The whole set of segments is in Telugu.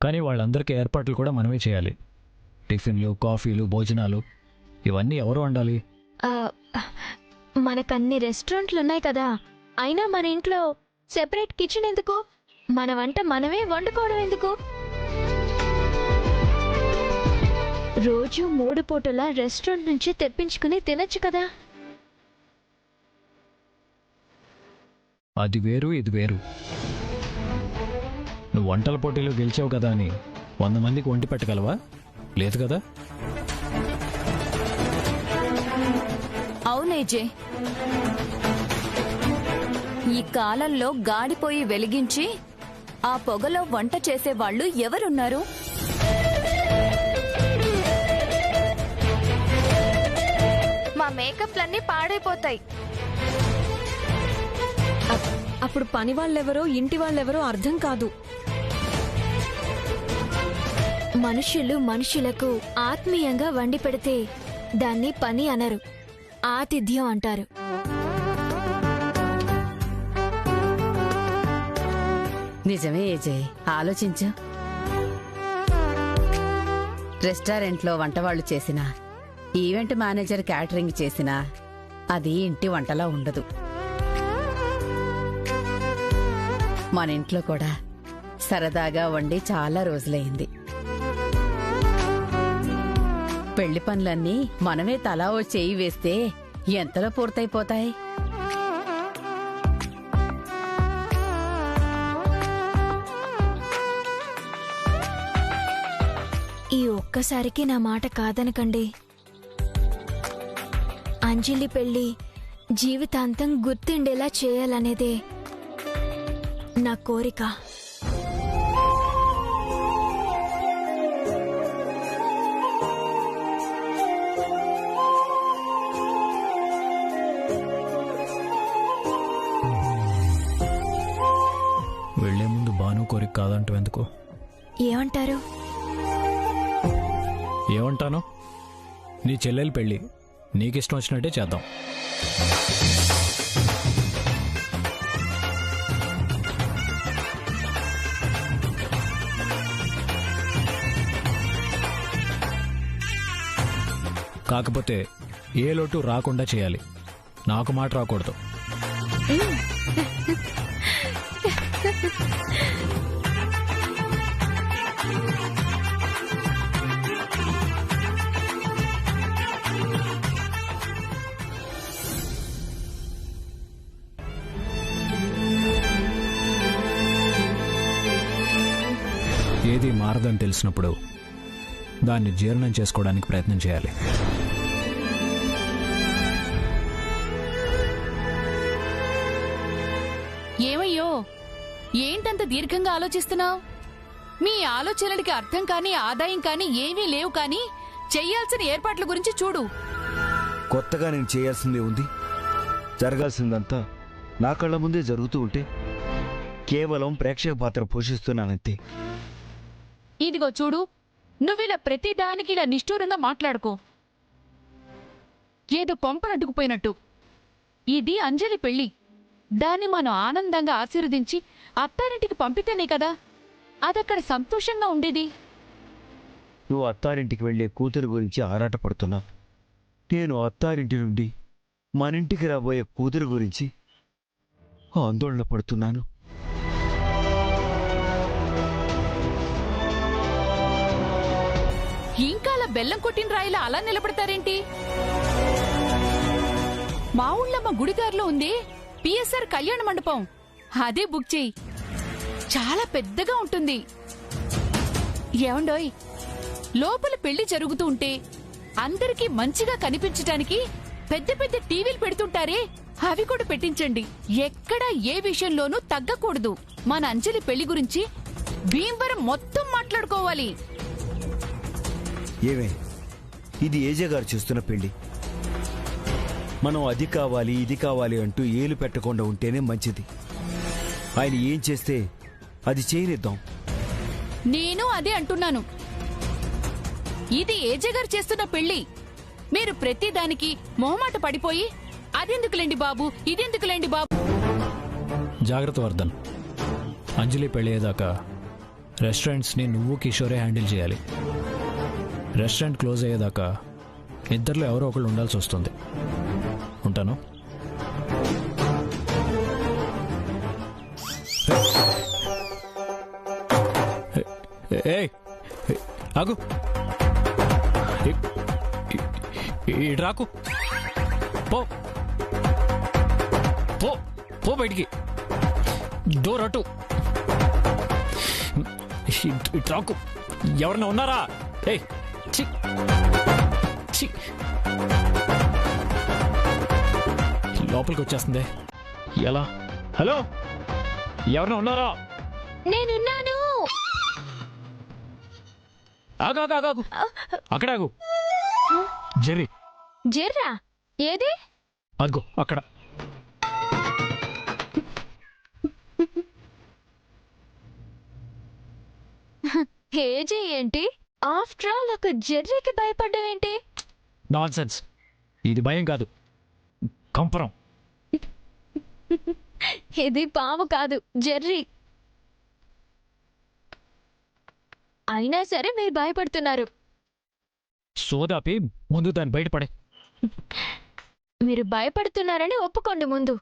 కానీ వాళ్ళందరికీ ఏర్పాట్లు కూడా మనమే చేయాలి. టిఫిన్లు, కాఫీలు, భోజనాలు ఇవన్నీ ఎవరు వండాలి? మనకన్ని రెస్టారెంట్లు ఉన్నాయి కదా, అయినా మన ఇంట్లో సెపరేట్ కిచెన్ ఎందుకు? మన వంట మనమే వండుకోవడం ఎందుకు? రోజు 3 పూటల రెస్టారెంట్ నుంచి తెప్పించుకుని తినచ్చు కదా. అది వేరు, ఇది వేరు. నువ్వు వంటల పోటీలో గెలిచావు కదా అని 100 మందికి వండి పెట్టగలవా? లేదు కదా. అవునేజే, ఈ కాలంలో గాడిపోయి వెలిగించి ఆ పొగలో వంట చేసేవాళ్లు ఎవరున్నారు? మా మేకప్లన్నీ పాడైపోతాయి. అప్పుడు పని వాళ్ళెవరో ఇంటి వాళ్ళెవరో అర్థం కాదు. మనుషులు మనుషులకు ఆత్మీయంగా వండి పెడితే దాన్ని పని అనరు, ఆతిథ్యం అంటారు. నిజమే ఏజయ్, ఆలోచించు. రెస్టారెంట్లో వంటవాళ్లు చేసినా, ఈవెంట్ మేనేజర్ క్యాటరింగ్ చేసినా అది ఇంటి వంటలా ఉండదు. మన ఇంట్లో కూడా సరదాగా వండి చాలా రోజులైంది. పెళ్లి పనులన్నీ మనమే తలా ఓ చేయి వేస్తే ఎంతలో పూర్తయిపోతాయి? ఈ ఒక్కసారికి నా మాట కాదనకండి. అంజలి పెళ్లి జీవితాంతం గుర్తుండేలా చేయాలనేదే నా కోరిక. వెళ్లే ముందు భాను కోరిక కాదంటూ ఎందుకు? ఏమంటారు? ఏమంటాను? నీ చెల్లెలు పెళ్ళి నీకిష్టం వచ్చినట్టే చేద్దాం. కాకపోతే ఏ లోటు రాకుండా చేయాలి. నాకు మాట రాకూడదు. ఏది మారదని తెలిసినప్పుడు దాన్ని జీర్ణం చేసుకోవడానికి ప్రయత్నం చేయాలి. ఏమయ్యో, ఏంటంత దీర్ఘంగా ఆలోచిస్తున్నావు? మీ ఆలోచనలకి అర్థం కాని, ఆదాయం కాని ఏమీ లేవు. కానీ చెయ్యాల్సిన ఏర్పాట్ల గురించి చూడు. కొత్తగా నేను చేయాల్సిందే ఉంది. జరగాల్సిందంతా నా కళ్ళ ముందే జరుగుతూ ఉంటే కేవలం ప్రేక్షక పాత్ర పోషిస్తున్నానంతే. ఇదిగో చూడు, నువ్విలా ప్రతి దానికి ఇలా నిష్ఠూరంగా మాట్లాడుకో, ఏదో కొంపనట్టుకుపోయినట్టు. ఇది అంజలి పెళ్లి. దాన్ని మనం ఆనందంగా ఆశీర్వదించి అత్తారింటికి పంపితేనే కదా అదక్కడ సంతోషంగా ఉండేది. నువ్వు అత్తారింటికి వెళ్లే కూతురు గురించి ఆరాటపడుతున్నావు. నేను అత్తారింటి నుండి మనింటికి రాబోయే కూతురు గురించి ఆందోళన పడుతున్నాను. ఇంకా అలా బెల్లం కొట్టిన రాయిలా అలా నిలబడతారేంటి? మా ఊళ్ళమ్మ గుడిగారిలో ఉంది పిఎస్ఆర్ కళ్యాణ మండపం. అదే బుక్ చేయి, చాలా పెద్దగా ఉంటుంది. ఏమండోయ్, లోపల పెళ్లి జరుగుతూ ఉంటే అందరికీ మంచిగా కనిపించటానికి పెద్ద పెద్ద టీవీలు పెడుతుంటారే, అవి కూడా పెట్టించండి. ఎక్కడా ఏ విషయంలోనూ తగ్గకూడదు. మన అంజలి పెళ్లి గురించి భీమవరం మొత్తం మాట్లాడుకోవాలి. ఏమే, ఇది ఏజే గారు చేస్తున్న పెళ్లి. మనం అది కావాలి ఇది కావాలి అంటూ ఏలు పెట్టకుండా ఉంటేనే మంచిది. ఆయన ఏం చేస్తే అది చేయనిద్దాం. నేను అదే అంటున్నాను. ఇది ఏజే గారు చేస్తున్న పెళ్లి. మీరు ప్రతి దానికి మొహమాట పడిపోయి అదెందుకులేండి బాబు, ఇదెందుకులేండి బాబు. జాగ్రత్త వర్ధన్. అంజలి పెళ్ళయ్యేదాకా రెస్టారెంట్స్ని నువ్వు కిషోరే హ్యాండిల్ చేయాలి. రెస్టారెంట్ క్లోజ్ అయ్యేదాకా ఇద్దరిలో ఎవరో ఒకళ్ళు ఉండాల్సి వస్తుంది. ఉంటాను. ఏయ్ ఆగు, ఇటు రాకు, పో పో పో బయటికి, డోర్ అటు, ఇటు రాకు. ఎవరన్నా ఉన్నారా? ఏయ్ చి చి, లోపలికి వచ్చేస్తుంది. ఎలా? హలో, ఎవరన్నా ఉన్నారా? నేనున్నాను. ఆగు ఆగు ఆగు ఆగు, అక్కడ ఆగు. జెర్రీ, జెర్రా ఏది? అదిగో అక్కడ. ఏజీ ఏంటి? ఆఫ్టర్ ఆల్ ఒక జెర్రీకి భయపడ్డావేంటి? Non sense. ఇది భయం కాదు, కంపరం. ఇది పాము కాదు, జెర్రీ. అయినా సరే మీరు భయపడుతున్నారు. సోదాపి ముందు దాన్ని బయటపడే. మీరు భయపడుతున్నారని ఒప్పుకోండి ముందు.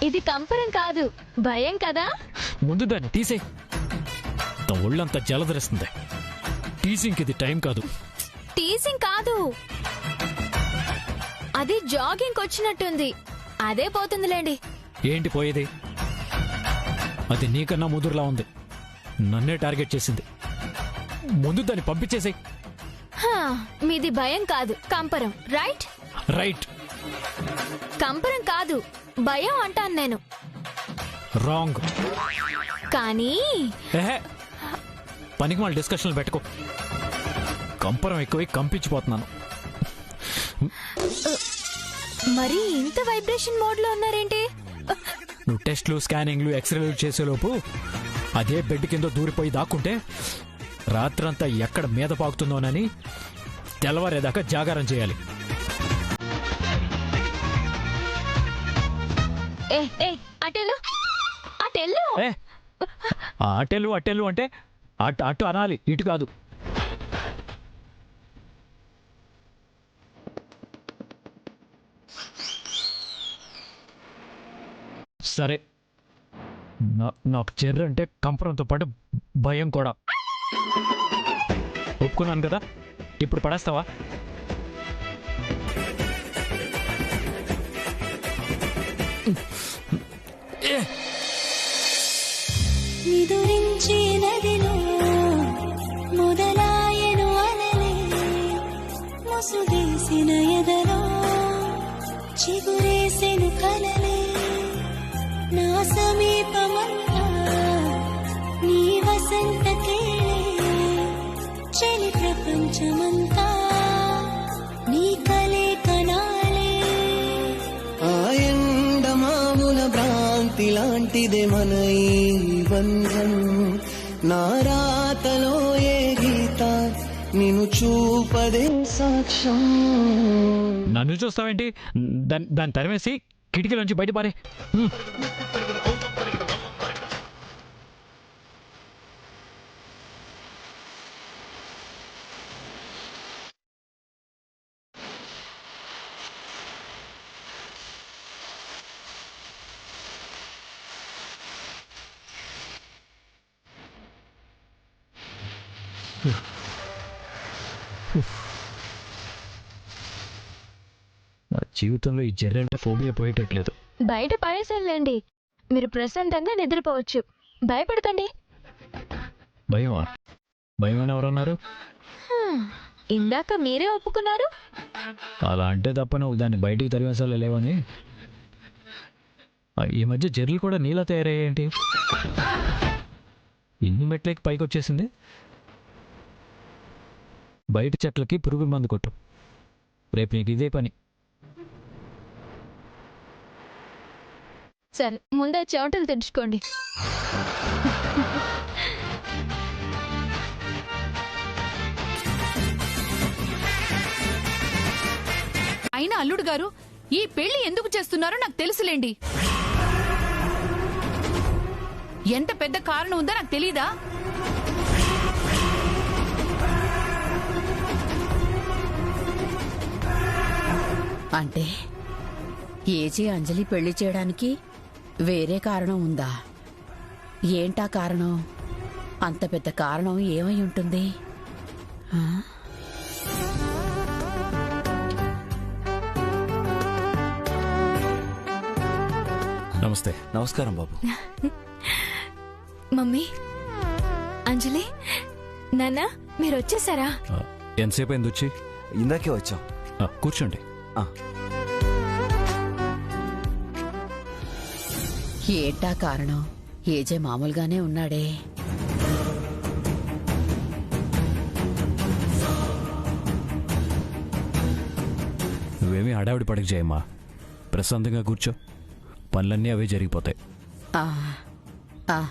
ఇది కంపరం కాదు, భయం కదా. ముందు దాన్ని తీసే. ఒళ్ళంతా జలధరిస్తుంది. టీసింగ్కి ఇది టైం కాదు. టీసింగ్ కాదు, అది జాగింగ్ వచ్చినట్టుంది. అదే పోతుందిలేండి. ఏంటి పోయేది? అది నీకన్నా ముదురులా ఉంది. నన్నే టార్గెట్ చేసింది. ముందు దాన్ని పంపించేసే. హా, మీది భయం కాదు, కంపరం. Right right. కంపరం కాదు, భయం అంటాను నేను. రాంగ్. కానీ ఏహే, పనికి వాళ్ళ డిస్కషన్లు పెట్టుకో. కంపరం ఎక్కువై కంపించిపోతున్నాను. మరి ఇంత వైబ్రేషన్ మోడ్ లో ఉన్నారేంటి? నువ్వు టెస్ట్లు, స్కానింగ్లు, ఎక్స్రేలు చేసేలోపు అదే బెడ్ కింద దూరిపోయి దాక్కుంటే రాత్రంతా ఎక్కడ మీద పాకుతుందోనని తెల్లవారేదాకా జాగారం చేయాలి. ఏ ఏ అటెలు అటెలు. ఏ అటెలు అటెలు అంటే అటు అటు అనాలి, ఇటు కాదు. సరే, నాకు చెర్ర అంటే కంపరంతో పాటు భయం కూడా. ఒప్పుకున్నాను కదా, ఇప్పుడు పడేస్తావా? నిదురించి నదిలో మొదలాయను అలలే, ముసుగేసిన ఎదలో చిగురేసెను కలలే, నా సమీపమంతా నీ వసంత కేళే, చలి ప్రపంచమంతా నీ కలే కనాలే. ఆ ఎండమాముల భ్రాంతి లాంటిదే మన ఈ బంధం, నా రాతలో ఏ గీత నిన్ను చూపదే సాక్ష్యం. నన్ను చూస్తావేంటి? దాన్ని తరిమేసి కిటికీలోంచి బయటపారే. నా జీవితంలో ఈ జర్రంటే ఫోబియా పోయేటట్లేదు. బయట పడేసానులేండి, మీరు ప్రశాంతంగా నిద్రపోవచ్చు. భయపడకండి. భయమా? భయం అని ఎవరన్నారు? ఇందాక మీరే ఒప్పుకున్నారు. అలా అంటే తప్ప నువ్వు దాన్ని బయటికి తరివేసాలో లేవని. ఈ మధ్య జర్లు కూడా నీలా తయారయ్యేంటి? ఇన్ని మెట్లకి పైకి వచ్చేసింది. బయట చెట్లకి పురుగు మందు కొట్టు, రేపు నీకు ఇదే పని. సరే, ముందే చెమటలు తెచ్చుకోండి. అయినా అల్లుడు గారు, ఈ పెళ్లి ఎందుకు చేస్తున్నారో నాకు తెలుసులేండి. ఎంత పెద్ద కారణం ఉందో నాకు తెలీదా? అంటే ఏజీ అంజలి పెళ్లి చేయడానికి వేరే కారణం ఉందా? ఏంటా కారణం? అంత పెద్ద కారణం ఏమై ఉంటుంది? ఆ? నమస్తే. నమస్కారం బాబు. మమ్మీ, అంజలి, నాన్న, మీరు వచ్చేసారా? ఎంతసేపు అయింది వచ్చి? ఇందాకే వచ్చాం. కూర్చోండి. ఏంటా కారణం? ఏజే మామూలుగానే ఉన్నాడే. నువ్వేమీ హడావిడి పడక చేయమ్మా. ప్రశాంతంగా కూర్చో. పనులన్నీ అవే జరిగిపోతాయి. ఆ, ఆ.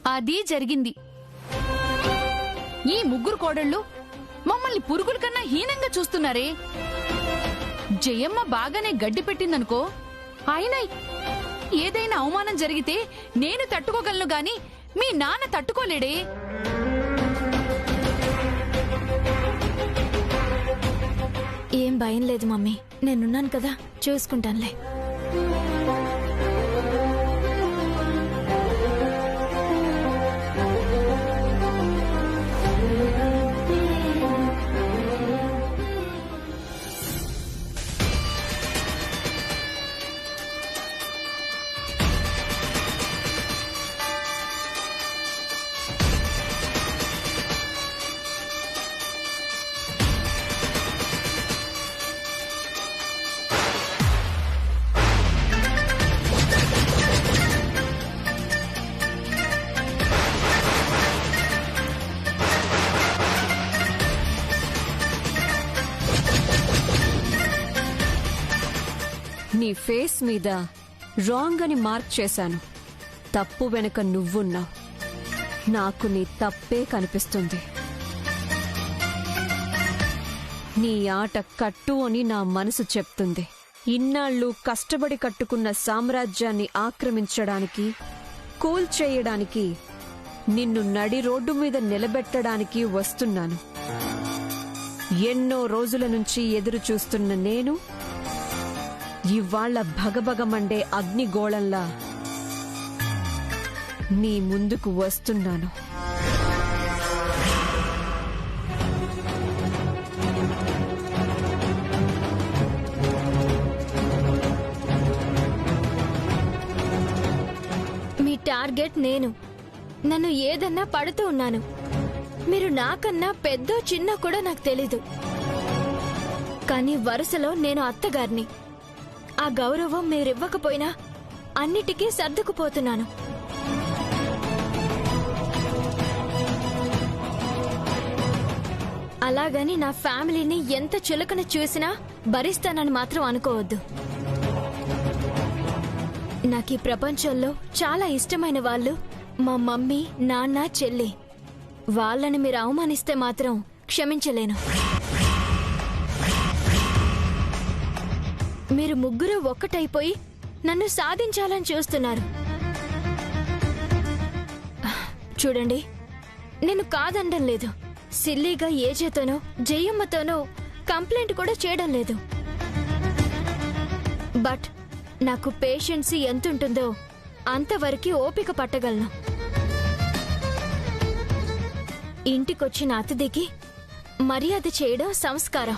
అది జరిగింది. ఈ ముగ్గురు కోడళ్ళు మమ్మల్ని పురుగుల కన్నా హీనంగా చూస్తున్నారే. జయమ్మ బాగానే గడ్డి పెట్టిందనుకో, అయినా ఏదైనా అవమానం జరిగితే నేను తట్టుకోగలను గాని మీ నాన్న తట్టుకోలేడే. ఏం భయం లేదు మమ్మీ, నేనున్నాను కదా, చూసుకుంటానులే. నీ ఫేస్ మీద రాంగ్ అని మార్క్ చేశాను. తప్పు వెనుక నువ్వున్నావు. నాకు నీ తప్పే కనిపిస్తుంది. నీ ఆట కట్టు అని నా మనసు చెప్తుంది. ఇన్నాళ్ళు కష్టపడి కట్టుకున్న సామ్రాజ్యాన్ని ఆక్రమించడానికి, కూల్చేయడానికి, నిన్ను నడి రోడ్డు మీద నిలబెట్టడానికి వస్తున్నాను. ఎన్నో రోజుల నుంచి ఎదురు చూస్తున్న నేను ఇవాళ్ల భగభగమండే అగ్నిగోళంలా నీ ముందుకు వస్తున్నాను. మీ టార్గెట్ నేను. నన్ను ఏదన్నా పడుతూ ఉన్నాను. మీరు నాకన్నా పెద్దో చిన్న కూడా నాకు తెలీదు. కానీ వరుసలో నేను అత్తగారిని. ఆ గౌరవం మీరివ్వకపోయినా అన్నిటికీ సర్దుకుపోతున్నాను. అలాగని నా ఫ్యామిలీని ఎంత చులకన చూసినా భరిస్తానని మాత్రం అనుకోవద్దు. నాకు ఈ ప్రపంచంలో చాలా ఇష్టమైన వాళ్ళు మా మమ్మీ, నాన్న, చెల్లి. వాళ్ళని మీరు అవమానిస్తే మాత్రం క్షమించలేను. మీరు ముగ్గురు ఒక్కటైపోయి నన్ను సాధించాలని చూస్తున్నారు. చూడండి, నేను కాదనడం లేదు. సిల్లీగా ఏజేతోనో జయమ్మతోనో కంప్లైంట్ కూడా చేయడం లేదు. బట్ నాకు పేషెన్సీ ఎంతుంటుందో అంతవరకు ఓపిక పట్టగలను. ఇంటికొచ్చిన అతిథికి మర్యాద చేయడం సంస్కారం.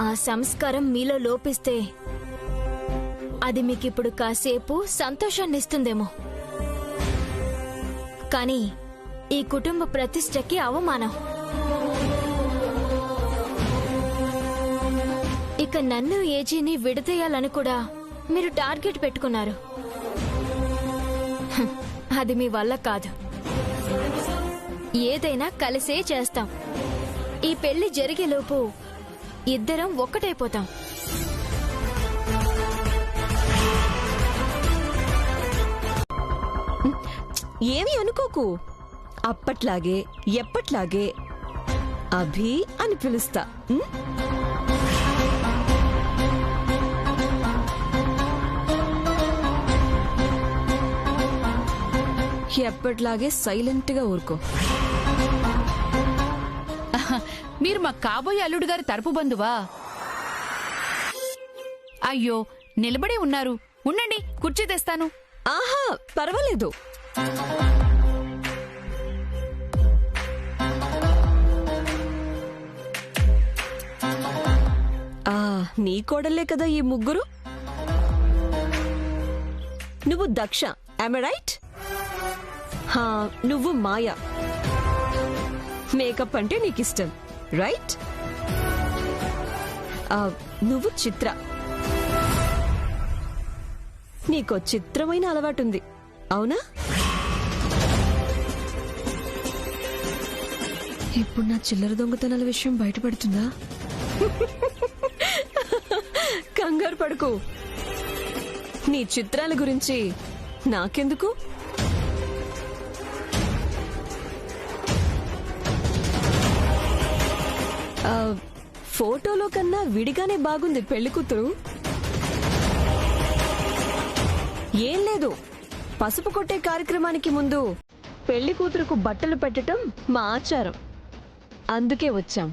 ఆ సంస్కారం మీలో లోపిస్తే అది మీకిప్పుడు కాసేపు సంతోషాన్ని ఇస్తుందేమో, కానీ ఈ కుటుంబ ప్రతిష్టకి అవమానం. ఇక నన్ను ఏజీని విడదీయాలని కూడా మీరు టార్గెట్ పెట్టుకున్నారు. అది మీ వల్ల కాదు. ఏదైనా కలిసే చేస్తాం. ఈ పెళ్లి జరిగేలోపు ఇద్దరం ఒక్కటైపోతాం. ఏమీ అనుకోకు. అప్పట్లాగే ఎప్పట్లాగే అభి అని పిలుస్తా. ఉం? ఎప్పట్లాగే సైలెంట్ గా ఊరుకో. మీరు మా కాబోయే అల్లుడు గారి తరపు బంధువా? అయ్యో, నిలబడే ఉన్నారు. ఉండండి, కుర్చీ తెస్తాను. ఆహా, పర్వాలేదు. నీ కోడలే కదా ఈ ముగ్గురు. నువ్వు దక్ష, am I right? నువ్వు మాయా. మేకప్ అంటే నీకిష్టం, రైట్? నువ్వు చిత్ర. నీకో చిత్రమైన అలవాటుంది, అవునా? ఇప్పుడు నా చిల్లర దొంగతనాల విషయం బయటపడుతుందా? కంగారు పడుకో. నీ చిత్రాల గురించి నాకెందుకు? ఫోటోలో కన్నా విడిగానే బాగుంది పెళ్లి కూతురు. ఏం లేదు, పసుపు కొట్టే కార్యక్రమానికి ముందు పెళ్లి కూతురుకు బట్టలు పెట్టడం మా ఆచారం, అందుకే వచ్చాం.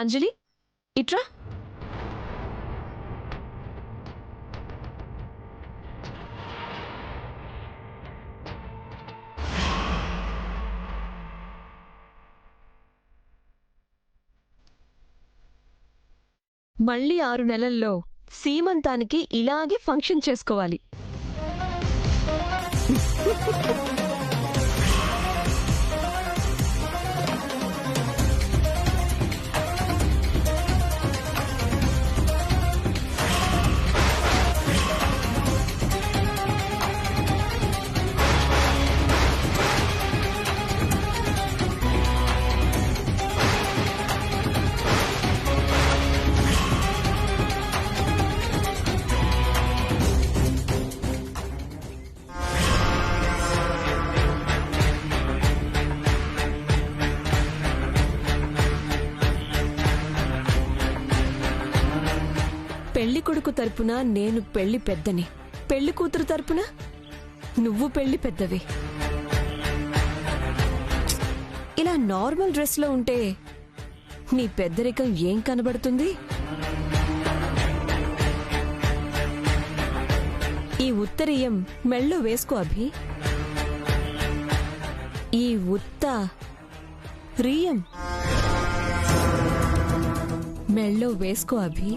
అంజలి, ఇట్రా. మళ్ళీ 6 నెలల్లో సీమంతానికి ఇలాగే ఫంక్షన్ చేసుకోవాలి. పెళ్లి కొడుకు తరపున నేను పెళ్లి పెద్దని, పెళ్లి కూతురు తరపున నువ్వు పెళ్లి పెద్దవి. ఇలా నార్మల్ డ్రెస్ లో ఉంటే నీ పెద్దరికం ఏం కనబడుతుంది? ఈ ఉత్తరీయం మెళ్ళో వేసుకో అభి. ఈ రియం మెళ్ళో వేసుకో అభి.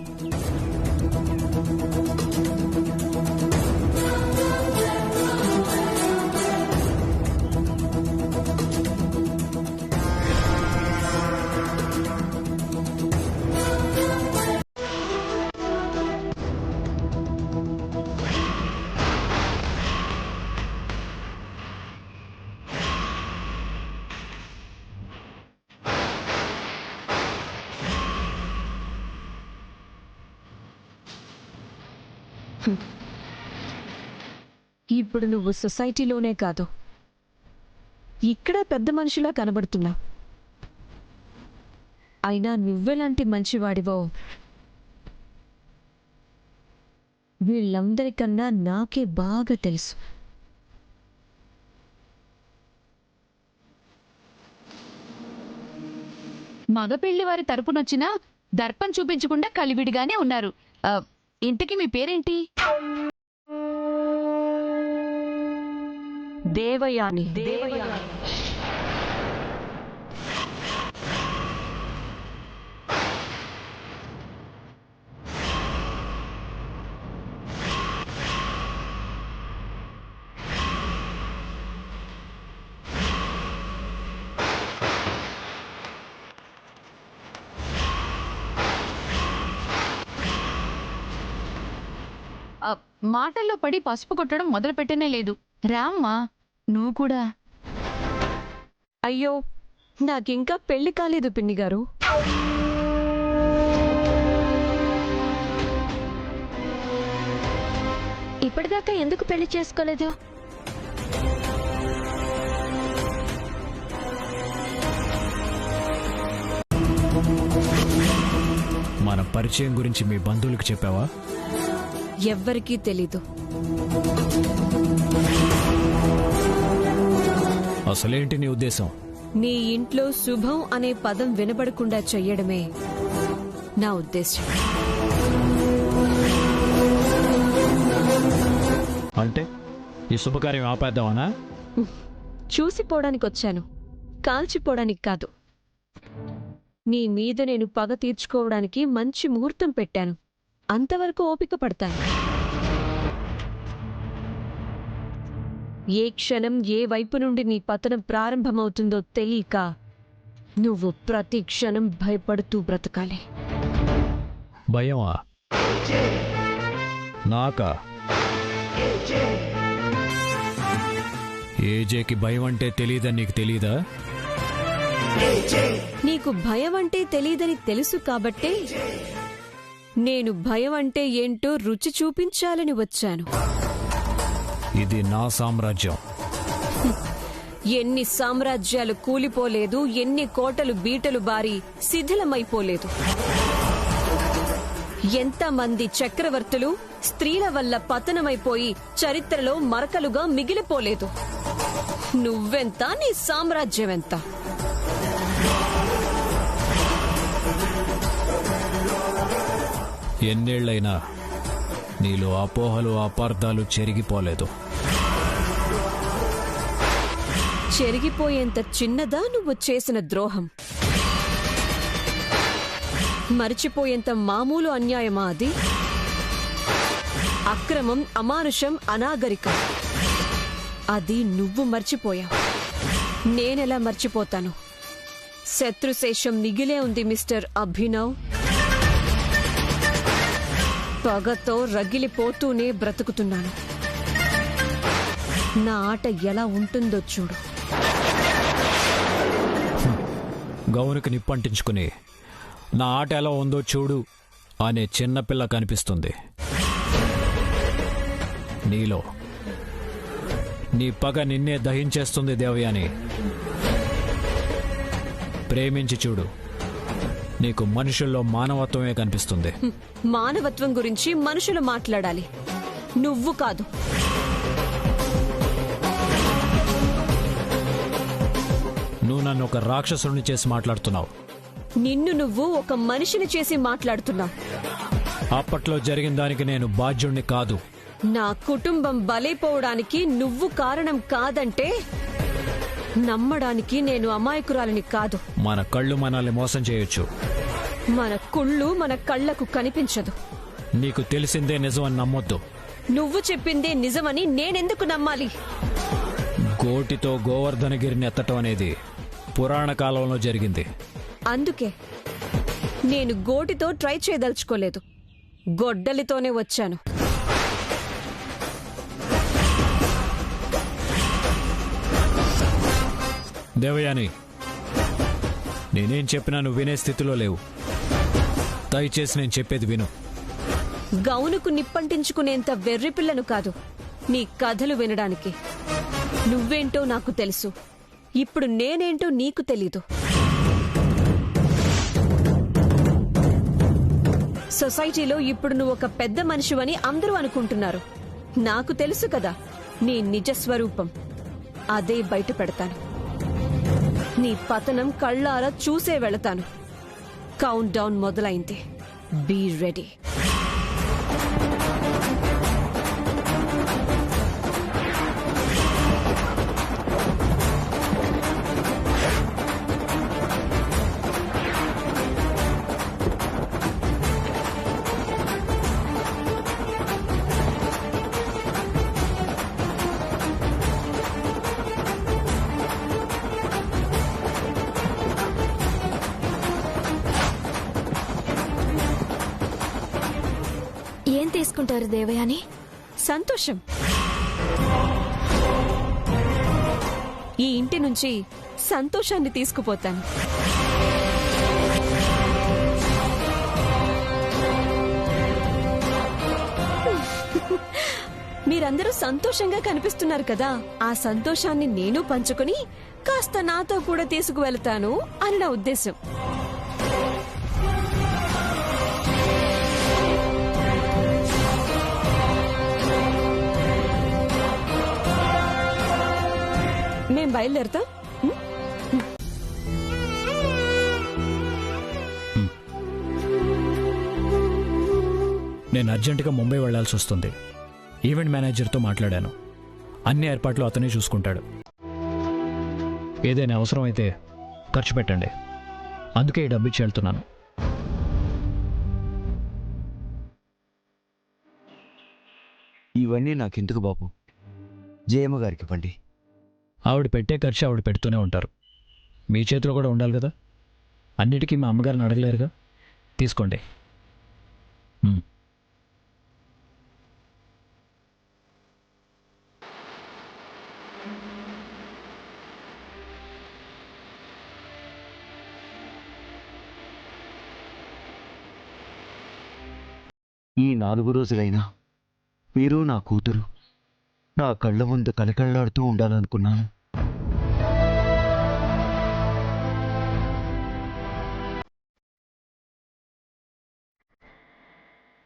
ఇప్పుడు నువ్వు సొసైటీలోనే కాదు, ఇక్కడ పెద్ద మనిషిలా కనబడుతున్నావు. అయినా నువ్వెలాంటి మంచివాడివో వీళ్ళందరికన్నా నాకే బాగా తెలుసు. మగ పెళ్లి వారి తరపునొచ్చినా దర్పం చూపించకుండా కలివిడిగానే ఉన్నారు. ఇంతకీ మీ పేరేంటి? దేవయాని. మాటల్లో పడి పసుపు కొట్టడం మొదలు పెట్టనే లేదు. రామ్మా, నువ్వు కూడా. అయ్యో, నాకింకా పెళ్లి కాలేదు పిన్ని గారు. ఇప్పటిదాకా ఎందుకు పెళ్లి చేసుకోలేదు? మన పరిచయం గురించి మీ బంధువులకు చెప్పావా? ఎవ్వరికీ తెలీదు. అసలేంటి నీ ఉద్దేశం? నీ ఇంట్లో శుభం అనే పదం వినబడకుండా చెయ్యడమే నా ఉద్దేశం. అంటే ఈ శుభకార్యం ఆపేద్దామనా? చూసిపోవడానికి వచ్చాను, కాల్చిపోవడానికి కాదు. నీ మీద నేను పగ తీర్చుకోవడానికి మంచి ముహూర్తం పెట్టాను. అంతవరకు ఓపిక పడతాను. ఏ క్షణం ఏ వైపు నుండి నీ పతనం ప్రారంభమవుతుందో తెలియక నువ్వు ప్రతి క్షణం భయపడుతూ బ్రతకాలి. భయమా? నాకా? ఏజేకి భయం అంటే తెలీదని నీకు తెలీదా? నీకు భయం అంటే తెలీదని తెలుసు కాబట్టే నేను భయం అంటే ఏంటో రుచి చూపించాలని వచ్చాను. ఇది నా సామ్రాజ్యం. ఎన్ని సామ్రాజ్యాలు కూలిపోలేదు, ఎన్ని కోటలు బీటలు బారి శిథిలమైపోలేదు. ఎంతమంది చక్రవర్తులు స్త్రీల వల్ల పతనమైపోయి చరిత్రలో మరకలుగా మిగిలిపోలేదు. నువ్వెంత, నీ సామ్రాజ్యమెంత? ఎన్నేళ్లైనా నీలో అపోహలు అపార్థాలు చెరిగిపోలేదు. చెరిగిపోయేంత చిన్నదా నువ్వు చేసిన ద్రోహం? మరిచిపోయేంత మామూలు అన్యాయమా అది? అక్రమం, అమానుషం, అనాగరికం. అది నువ్వు మర్చిపోయావు. నేనెలా మర్చిపోతాను? శత్రుశేషం మిగిలే ఉంది మిస్టర్ అభినవ్. పగతో రగిలిపోతూనే బ్రతుకుతున్నాను. నా ఆట ఎలా ఉంటుందో చూడు. గౌనుకి నిప్పంటించుకుని నా ఆట ఎలా ఉందో చూడు అనే చిన్నపిల్ల కనిపిస్తుంది నీలో. నీ పగ నిన్నే దహించేస్తుంది దేవయాని. ప్రేమించి చూడు, నీకు మనుషుల్లో మానవత్వమే కనిపిస్తుంది. మానవత్వం గురించి మనుషులు మాట్లాడాలి, నువ్వు కాదు. నువ్వు నన్ను ఒక రాక్షసుని చేసి మాట్లాడుతున్నావు. నిన్ను నువ్వు ఒక మనిషిని చేసి మాట్లాడుతున్నావు. అప్పట్లో జరిగిన దానికి నేను బాధ్యుణ్ణి కాదు. నా కుటుంబం బలైపోవడానికి నువ్వు కారణం కాదంటే నమ్మడానికి నేను అమాయకురాలిని కాదు. మన కళ్ళు మనల్ని మోసం చేయొచ్చు. మన కుళ్ళు మన కళ్లకు కనిపించదు. నీకు తెలిసిందే నిజమని నమ్మొద్దు. నువ్వు చెప్పిందే నిజమని నేనెందుకు నమ్మాలి? గోటితో గోవర్ధనగిరిని ఎత్తటం అనేది పురాణ కాలంలో జరిగింది. అందుకే నేను గోటితో ట్రై చేయదలుచుకోలేదు, గొడ్డలితోనే వచ్చాను. దేవయాని, నేనేం చెప్పినా నువ్వు వినే స్థితిలో లేవు. దయచేసి నేను చెప్పేది విను. గౌనుకు నిప్పంటించుకునేంత వెర్రిపిల్లను కాదు నీ కథలు వినడానికి. నువ్వేంటో నాకు తెలుసు, ఇప్పుడు నేనేంటో నీకు తెలీదు. సొసైటీలో ఇప్పుడు నువ్వు ఒక పెద్ద మనిషివని అందరూ అనుకుంటున్నారు. నాకు తెలుసు కదా నీ నిజస్వరూపం. అదే బయట పెడతాను. నీ పతనం కళ్ళారా చూసే వెళతాను. కౌంట్ డౌన్ మొదలైంది. Be ready. ఏం తీసుకుంటారు దేవయాని? సంతోషం. ఈ ఇంటి నుంచి సంతోషాన్ని తీసుకుపోతాను. మీరందరూ సంతోషంగా కనిపిస్తున్నారు కదా, ఆ సంతోషాన్ని నేను పంచుకుని కాస్త నాతో కూడా తీసుకువెళ్తాను అని నా ఉద్దేశం. మేం బయలుదేరుతాం. నేను అర్జెంటుగా ముంబై వెళ్లాల్సి వస్తుంది. ఈవెంట్ మేనేజర్తో మాట్లాడాను. అన్ని ఏర్పాట్లు అతనే చూసుకుంటాడు. ఏదైనా అవసరం అయితే ఖర్చు పెట్టండి. అందుకే ఈ డబ్బు ఇచ్చి వెళ్తున్నాను. ఇవన్నీ నాకెందుకు బాబు, జయమ్మ గారికి ఇవ్వండి. ఆవిడ పెట్టే ఖర్చు ఆవిడ పెడుతూనే ఉంటారు. మీ చేతిలో కూడా ఉండాలి కదా. అన్నిటికీ మా అమ్మగారిని అడగలేరుగా. తీసుకోండి. ఈ 4 రోజులైనా మీరు నా కూతురు నా కళ్ళ ముందు కలకళ్ళాడుతూ ఉండాలనుకున్నాను.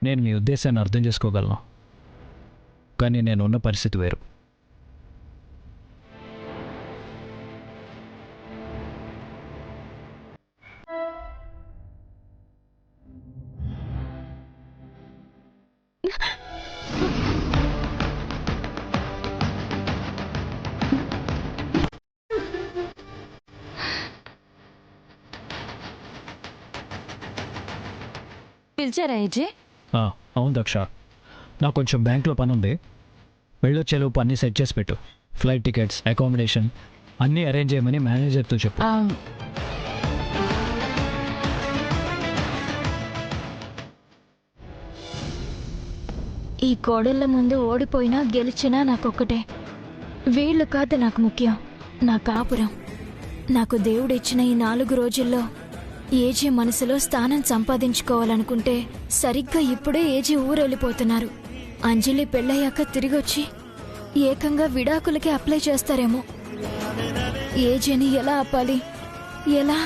నేను మీ ఉద్దేశాన్ని అర్థం చేసుకోగలను, కానీ నేనున్న పరిస్థితి వేరు. పిలిచారా ఏజే? అవును దక్ష, నాకు కొంచెం బ్యాంక్లో పని ఉంది. వెళ్ళొచ్చేలోపు అన్నీ సెట్ చేసి పెట్టు. ఫ్లైట్ టికెట్స్, అకామిడేషన్ అన్నీ అరేంజ్ చేయమని మేనేజర్తో చెప్పు. ఈ కోడళ్ళ ముందు ఓడిపోయినా గెలిచినా నాకొక్కటే. వీళ్ళు కాదు నాకు ముఖ్యం, నా కాపురం. నాకు దేవుడిచ్చిన ఈ 4 రోజుల్లో ఏజీ మనసులో స్థానం సంపాదించుకోవాలనుకుంటే సరిగ్గా ఇప్పుడే ఏజీ ఊరెళ్ళిపోతున్నారు. అంజలి పెళ్ళయ్యాక తిరిగొచ్చి ఏకంగా విడాకులకి అప్లై చేస్తారేమో. ఏజీని ఎలా ఆపాలి, ఎలా?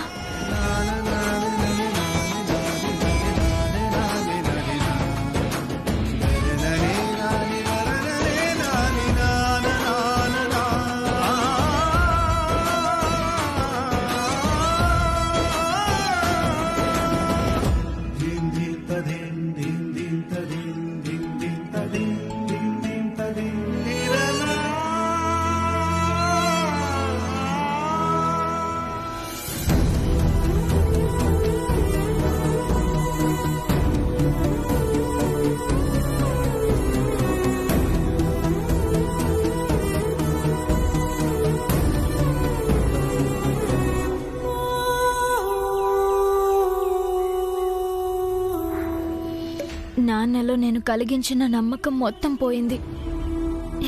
నాన్నలో నేను కలిగించిన నమ్మకం మొత్తం పోయింది.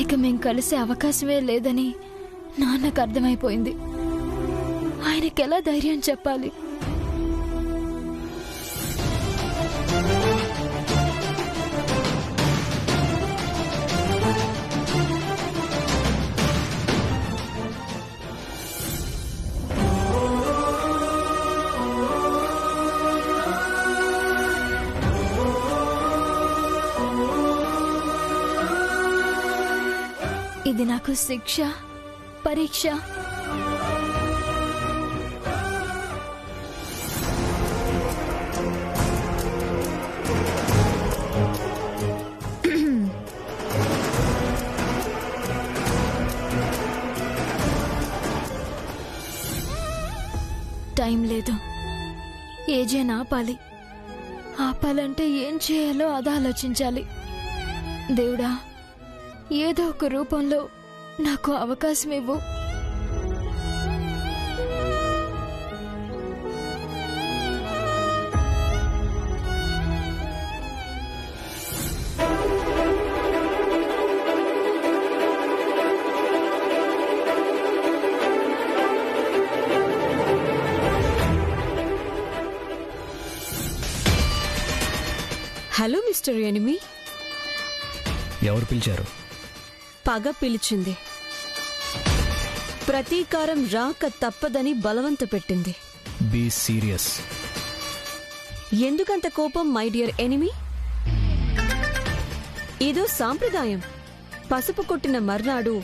ఇక మేం కలిసే అవకాశమే లేదని నాన్నకు అర్థమైపోయింది. ఆయనకెలా ధైర్యం చెప్పాలి? ఇది నాకు శిక్ష, పరీక్ష. టైం లేదు. ఏజే ఆపాలి. ఆపాలంటే ఏం చేయాలో అది ఆలోచించాలి. దేవుడా, ఏదో ఒక రూపంలో నాకు అవకాశం ఇవ్వు. Hello mister enemy. ఎవరు పిలిచారు? పగ పిలిచింది. ప్రతీకారం రాక తప్పదని బలవంత పెట్టింది. Be serious. ఎందుకంత కోపం మై డియర్ ఎనిమీ? ఇదో సాంప్రదాయం. పసుపు కొట్టిన మర్నాడు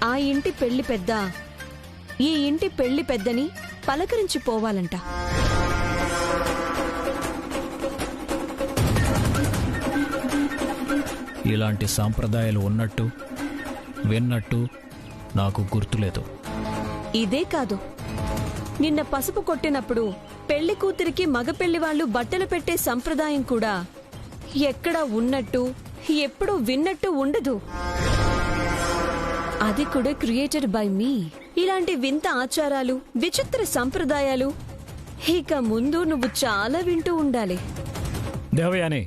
ఆ ఇంటి పెళ్లి పెద్ద ఈ ఇంటి పెళ్లి పెద్దని పలకరించిపోవాలంట. ఇలాంటి సాంప్రదాయాలు ఉన్నట్టు విన్నట్టు నాకు గుర్తులేదు. ఇదే కాదు, నిన్న పసుపు కొట్టినప్పుడు పెళ్లి కూతురికి మగ పెళ్లి వాళ్ళు బట్టలు పెట్టే సంప్రదాయం కూడా ఎక్కడా ఉన్నట్టు ఎప్పుడూ విన్నట్టు ఉండదు. అది కూడా క్రియేటెడ్ బై మీ. ఇలాంటి వింత ఆచారాలు, విచిత్ర సంప్రదాయాలు ఇక ముందు నువ్వు చాలా వింటూ ఉండాలి. దేవయాని,